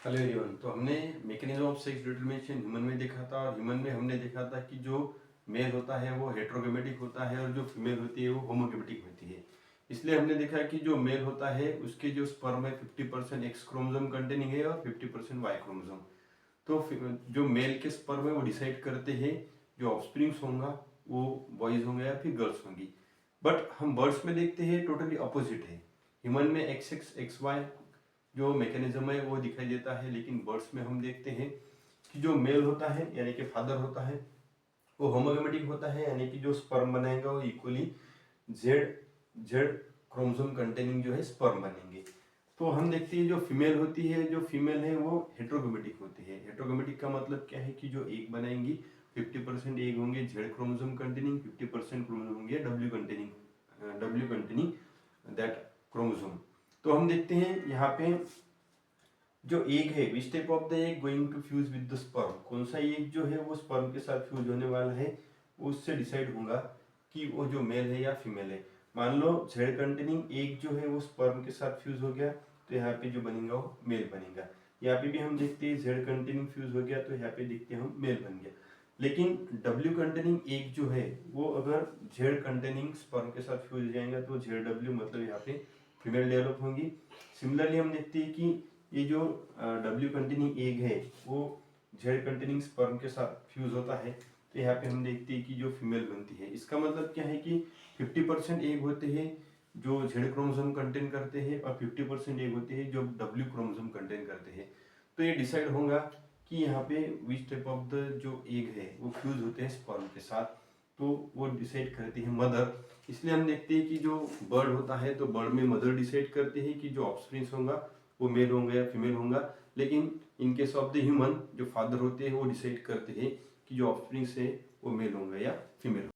Hello everyone. तो हमने mechanism of sex determination human में देखा था, और ह्यूमन में हमने देखा था कि जो मेल होता है वो हेट्रोगेमेटिक होता है और जो फीमेल होती है वो होमोगेमेटिक होती है। इसलिए हमने देखा कि जो मेल होता है उसके जो स्पर्म है 50% एक्स क्रोमोसोम कंटेनिंग है और 50% वाई क्रोमोसोम। तो जो मेल के स्पर्म है वो डिसाइड करते हैं जो ऑफस्प्रिंग्स होगा वो बॉयज होंगे या फिर गर्ल्स होंगी। बट हम बर्ड्स में देखते हैं टोटली अपोजिट है। ह्यूमन में एक्स एक्स एक्स वाई जो मैकेनिज्म है वो दिखाई देता है, लेकिन बर्ड्स में हम देखते हैं कि जो मेल होता है यानी कि फादर होता है वो होमोगेमेटिक होता है, यानी कि जो स्पर्म बनाएगा वो equally Z Z chromosome containing जो है स्पर्म बनेंगे। तो हम देखते हैं जो फीमेल होती है, जो फीमेल है वो हेट्रोगोमेटिक होती है। हेट्रोगोमेटिक का मतलब क्या है कि जो एग बनाएंगी 50% एग होंगे जेड क्रोमोसोम कंटेनिंग, 50% क्रोमोसोम होंगे डब्ल्यू कंटेनिंग दैट क्रोमोसोम। तो हम देखते हैं यहाँ पे जो एग है, which type of the egg going to fuse with the sperm, कौन सा एग जो है वो स्पर्म के साथ फ्यूज होने वाला है, उससे डिसाइड होगा कि वो जो मेल है या फीमेल है। मान लो जेड कंटेनिंग एग जो है वो स्पर्म के साथ फ्यूज हो गया तो यहाँ पे जो बनेगा वो मेल बनेगा। यहाँ पे भी हम देखते हैं जेड कंटेनिंग फ्यूज हो गया तो यहाँ पे देखते हैं हम मेल बन गया। लेकिन डब्ल्यू कंटेनिंग एग जो है वो अगर जेड कंटेनिंग स्पर्म के साथ फ्यूज हो जाएगा तो जेड डब्ल्यू मतलब यहाँ पे फीमेल डेवलप होंगी। सिमिलरली हम देखते हैं कि ये जो डब्ल्यू कंटेनिंग एग है वो जेड कंटेनिंग स्पर्म के साथ फ्यूज होता है तो यहाँ पे हम देखते हैं कि जो फीमेल बनती है। इसका मतलब क्या है कि 50% एग होते हैं जो जेड क्रोमोसोम कंटेन करते हैं और 50% एग होते हैं जो डब्ल्यू क्रोमोसोम कंटेन करते हैं। तो ये डिसाइड होगा कि यहाँ पे विच टाइप ऑफ द जो एग है वो फ्यूज होते हैं स्पर्म के साथ, तो वो डिसाइड करती है मदर। इसलिए हम देखते हैं कि जो बर्ड होता है तो बर्ड में मदर डिसाइड करती है कि जो ऑफस्प्रिंग्स होगा वो मेल होंगे या फीमेल होगा। लेकिन in case of the human जो फादर होते हैं वो डिसाइड करते हैं कि जो ऑफस्प्रिंग्स है वो मेल होंगे या फीमेल होंगे।